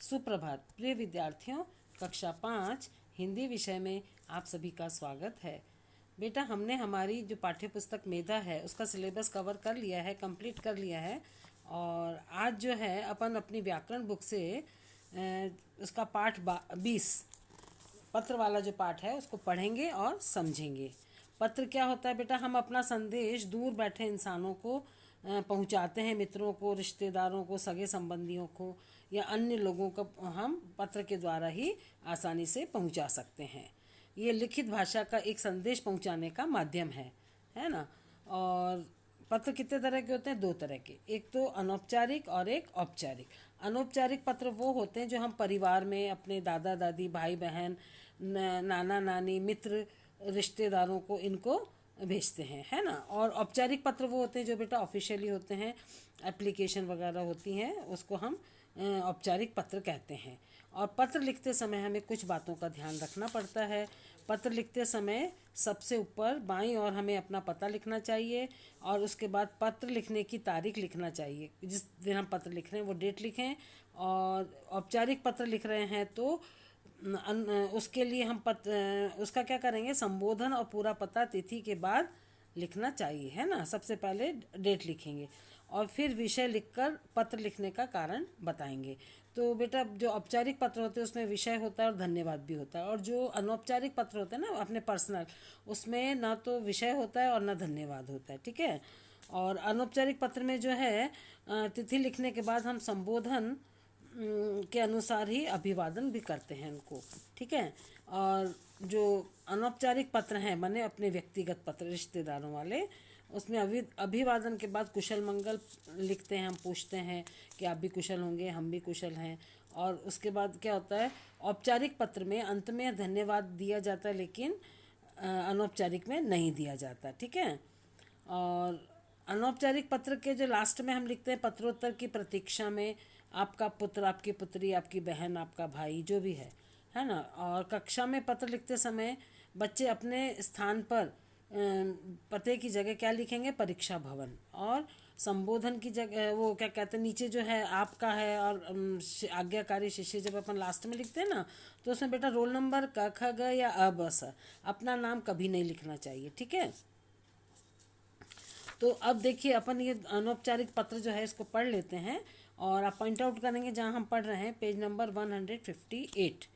सुप्रभात प्रिय विद्यार्थियों। कक्षा 5 हिंदी विषय में आप सभी का स्वागत है। बेटा, हमने हमारी जो पाठ्य पुस्तक मेधा है उसका सिलेबस कवर कर लिया है, कंप्लीट कर लिया है। और आज जो है अपन अपनी व्याकरण बुक से उसका पाठ 20 पत्र वाला जो पाठ है उसको पढ़ेंगे और समझेंगे। पत्र क्या होता है बेटा? हम अपना संदेश दूर बैठे इंसानों को पहुंचाते हैं, मित्रों को, रिश्तेदारों को, सगे संबंधियों को या अन्य लोगों को हम पत्र के द्वारा ही आसानी से पहुंचा सकते हैं। ये लिखित भाषा का एक संदेश पहुंचाने का माध्यम है ना। और पत्र कितने तरह के होते हैं? 2 तरह के, एक तो अनौपचारिक और एक औपचारिक। अनौपचारिक पत्र वो होते हैं जो हम परिवार में अपने दादा दादी, भाई बहन, नाना नानी, मित्र, रिश्तेदारों को इनको भेजते हैं, है ना। और औपचारिक पत्र वो होते हैं जो बेटा ऑफिशियली होते हैं, एप्लीकेशन वगैरह होती हैं, उसको हम औपचारिक पत्र कहते हैं। और पत्र लिखते समय हमें कुछ बातों का ध्यान रखना पड़ता है। पत्र लिखते समय सबसे ऊपर बाईं ओर हमें अपना पता लिखना चाहिए और उसके बाद पत्र लिखने की तारीख लिखना चाहिए। जिस दिन हम पत्र लिख रहे हैं वो डेट लिखें। और औपचारिक पत्र लिख रहे हैं तो उसके लिए हम उसका क्या करेंगे? संबोधन और पूरा पता तिथि के बाद लिखना चाहिए, है ना। सबसे पहले डेट लिखेंगे और फिर विषय लिखकर पत्र लिखने का कारण बताएंगे। तो बेटा, जो औपचारिक पत्र होते हैं उसमें विषय होता है और धन्यवाद भी होता है। और जो अनौपचारिक पत्र होते हैं ना अपने पर्सनल, उसमें ना तो विषय होता है और ना धन्यवाद होता है, ठीक है। और अनौपचारिक पत्र में जो है तिथि लिखने के बाद हम संबोधन के अनुसार ही अभिवादन भी करते हैं उनको, ठीक है। और जो अनौपचारिक पत्र हैं माने अपने व्यक्तिगत पत्र रिश्तेदारों वाले, उसमें अभिवादन के बाद कुशल मंगल लिखते हैं। हम पूछते हैं कि आप भी कुशल होंगे, हम भी कुशल हैं। और उसके बाद क्या होता है? औपचारिक पत्र में अंत में धन्यवाद दिया जाता है, लेकिन अनौपचारिक में नहीं दिया जाता, ठीक है। और अनौपचारिक पत्र के जो लास्ट में हम लिखते हैं, पत्रोत्तर की प्रतीक्षा में आपका पुत्र, आपकी पुत्री, आपकी बहन, आपका भाई, जो भी है ना। और कक्षा में पत्र लिखते समय बच्चे अपने स्थान पर पते की जगह क्या लिखेंगे? परीक्षा भवन। और संबोधन की जगह वो क्या कहते हैं, नीचे जो है आपका है। और आज्ञाकारी शिष्य जब अपन लास्ट में लिखते हैं ना, तो उसमें बेटा रोल नंबर, क ख ग या अ ब स, अपना नाम कभी नहीं लिखना चाहिए, ठीक है। तो अब देखिए, अपन ये अनौपचारिक पत्र जो है इसको पढ़ लेते हैं और आप पॉइंट आउट करेंगे जहाँ हम पढ़ रहे हैं, पेज नंबर 158।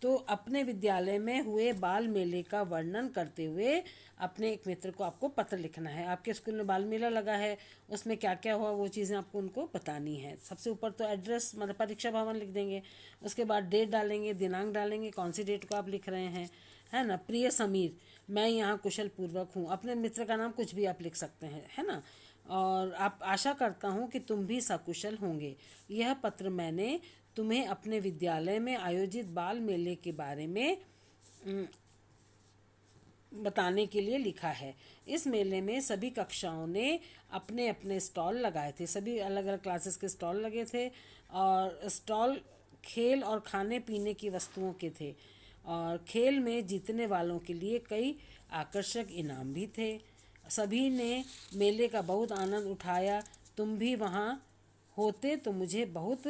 तो अपने विद्यालय में हुए बाल मेले का वर्णन करते हुए अपने एक मित्र को आपको पत्र लिखना है। आपके स्कूल में बाल मेला लगा है, उसमें क्या क्या हुआ वो चीज़ें आपको उनको बतानी है। सबसे ऊपर तो एड्रेस मतलब परीक्षा भवन लिख देंगे। उसके बाद डेट डालेंगे, दिनांक डालेंगे, कौन सी डेट को आप लिख रहे हैं, है ना। प्रिय समीर, मैं यहाँ कुशल पूर्वक हूँ। अपने मित्र का नाम कुछ भी आप लिख सकते हैं, है ना। और आप आशा करता हूँ कि तुम भी सकुशल होंगे। यह पत्र मैंने तुम्हें अपने विद्यालय में आयोजित बाल मेले के बारे में बताने के लिए लिखा है। इस मेले में सभी कक्षाओं ने अपने अपने स्टॉल लगाए थे। सभी अलग अलग क्लासेस के स्टॉल लगे थे और स्टॉल खेल और खाने पीने की वस्तुओं के थे। और खेल में जीतने वालों के लिए कई आकर्षक इनाम भी थे। सभी ने मेले का बहुत आनंद उठाया। तुम भी वहाँ होते तो मुझे बहुत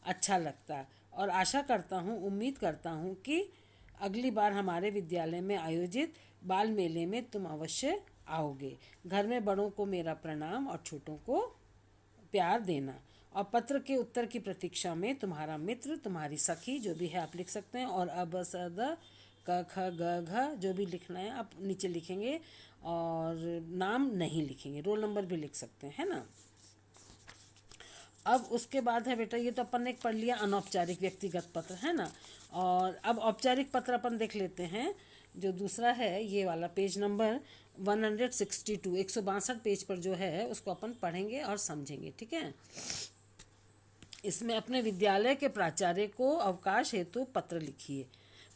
अच्छा लगता और आशा करता हूँ, उम्मीद करता हूँ कि अगली बार हमारे विद्यालय में आयोजित बाल मेले में तुम अवश्य आओगे। घर में बड़ों को मेरा प्रणाम और छोटों को प्यार देना। और पत्र के उत्तर की प्रतीक्षा में तुम्हारा मित्र, तुम्हारी सखी, जो भी है आप लिख सकते हैं। और अब स द क ख ग घ जो भी लिखना है आप नीचे लिखेंगे और नाम नहीं लिखेंगे, रोल नंबर भी लिख सकते हैं, है ना। अब उसके बाद है बेटा, ये तो अपन ने पढ़ लिया अनौपचारिक व्यक्तिगत पत्र, है ना। और अब औपचारिक पत्र अपन देख लेते हैं। जो दूसरा है ये वाला पेज नंबर 162, 162 पेज पर जो है उसको अपन पढ़ेंगे और समझेंगे, ठीक है। इसमें अपने विद्यालय के प्राचार्य को अवकाश हेतु पत्र लिखिए।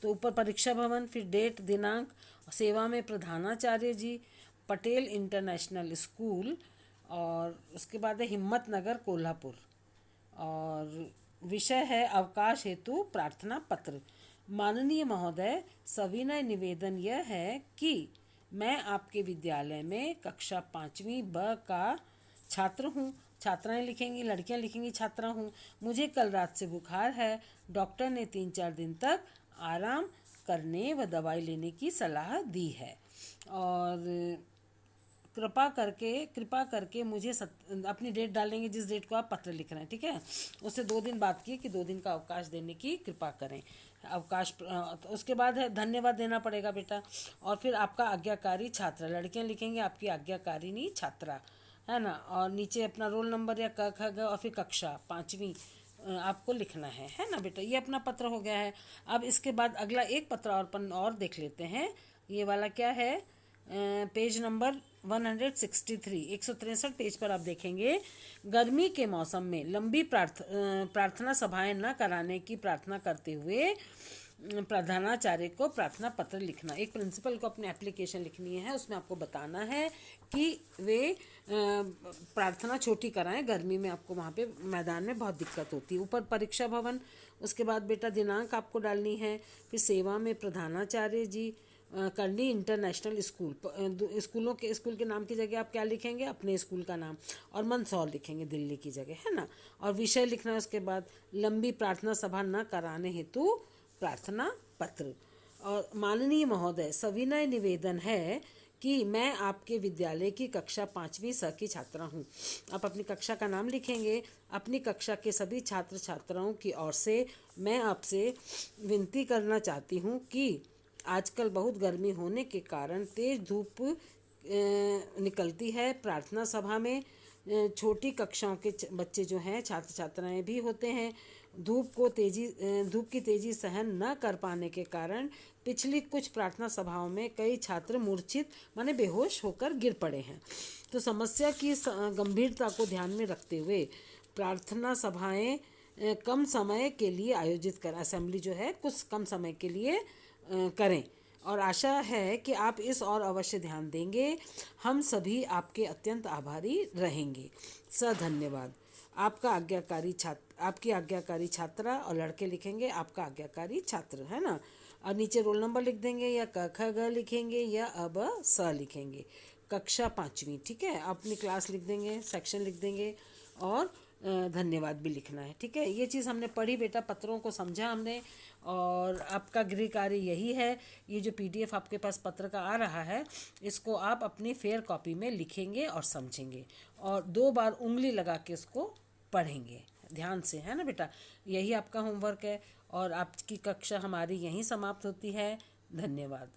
तो ऊपर परीक्षा भवन, फिर डेट, दिनांक, सेवा में प्रधानाचार्य जी, पटेल इंटरनेशनल स्कूल, और उसके बाद है हिम्मत नगर, कोल्हापुर। और विषय है अवकाश हेतु प्रार्थना पत्र। माननीय महोदय, सविनय निवेदन यह है कि मैं आपके विद्यालय में कक्षा 5वीं ब का छात्र हूँ छात्राएं लिखेंगी, लड़कियां लिखेंगी छात्रा हूँ। मुझे कल रात से बुखार है, डॉक्टर ने 3-4 दिन तक आराम करने व दवाई लेने की सलाह दी है। और कृपा करके मुझे अपनी डेट डालेंगे जिस डेट को आप पत्र लिख रहे हैं, ठीक है। उससे 2 दिन बात किए कि 2 दिन का अवकाश देने की कृपा करें। अवकाश तो उसके बाद है धन्यवाद देना पड़ेगा बेटा। और फिर आपका आज्ञाकारी छात्र, लड़कियां लिखेंगे आपकी आज्ञाकारिणी छात्रा, है ना। और नीचे अपना रोल नंबर या क ख ग और फिर कक्षा 5वीं आपको लिखना है ना बेटा। ये अपना पत्र हो गया है। अब इसके बाद अगला एक पत्र और देख लेते हैं। ये वाला क्या है, पेज नंबर 163, 163 पेज पर आप देखेंगे। गर्मी के मौसम में लंबी प्रार्थना सभाएं न कराने की प्रार्थना करते हुए प्रधानाचार्य को प्रार्थना पत्र लिखना। एक प्रिंसिपल को अपनी एप्लीकेशन लिखनी है, उसमें आपको बताना है कि वे प्रार्थना छोटी कराएं, गर्मी में आपको वहाँ पे मैदान में बहुत दिक्कत होती है। ऊपर परीक्षा भवन, उसके बाद बेटा दिनांक आपको डालनी है। फिर सेवा में प्रधानाचार्य जी, करनी इंटरनेशनल स्कूल, स्कूल के नाम की जगह आप क्या लिखेंगे, अपने स्कूल का नाम, और मंदसौर लिखेंगे दिल्ली की जगह, है ना। और विषय लिखना है उसके बाद, लंबी प्रार्थना सभा न कराने हेतु प्रार्थना पत्र। और माननीय महोदय, सविनय निवेदन है कि मैं आपके विद्यालय की कक्षा 5वीं स की छात्रा हूँ। आप अपनी कक्षा का नाम लिखेंगे। अपनी कक्षा के सभी छात्र छात्राओं की ओर से मैं आपसे विनती करना चाहती हूँ कि आजकल बहुत गर्मी होने के कारण तेज धूप निकलती है। प्रार्थना सभा में छोटी कक्षाओं के बच्चे जो हैं, छात्र छात्राएं भी होते हैं। धूप की तेजी सहन न कर पाने के कारण पिछली कुछ प्रार्थना सभाओं में कई छात्र मूर्छित माने बेहोश होकर गिर पड़े हैं। तो समस्या की गंभीरता को ध्यान में रखते हुए प्रार्थना सभाएं कम समय के लिए आयोजित कर, असेंबली जो है कुछ कम समय के लिए करें। और आशा है कि आप इस और अवश्य ध्यान देंगे। हम सभी आपके अत्यंत आभारी रहेंगे। धन्यवाद। आपकी आज्ञाकारी छात्रा, और लड़के लिखेंगे आपका आज्ञाकारी छात्र, है ना। और नीचे रोल नंबर लिख देंगे, या क ख ग लिखेंगे, या अब स लिखेंगे। कक्षा 5वीं, ठीक है। अपनी क्लास लिख देंगे, सेक्शन लिख देंगे, और धन्यवाद भी लिखना है, ठीक है। ये चीज़ हमने पढ़ी बेटा, पत्रों को समझा हमने। और आपका गृह कार्य यही है, ये जो PDF आपके पास पत्र का आ रहा है, इसको आप अपनी फेयर कॉपी में लिखेंगे और समझेंगे, और 2 बार उंगली लगा के इसको पढ़ेंगे ध्यान से, है ना बेटा। यही आपका होमवर्क है, और आपकी कक्षा हमारी यहीं समाप्त होती है। धन्यवाद।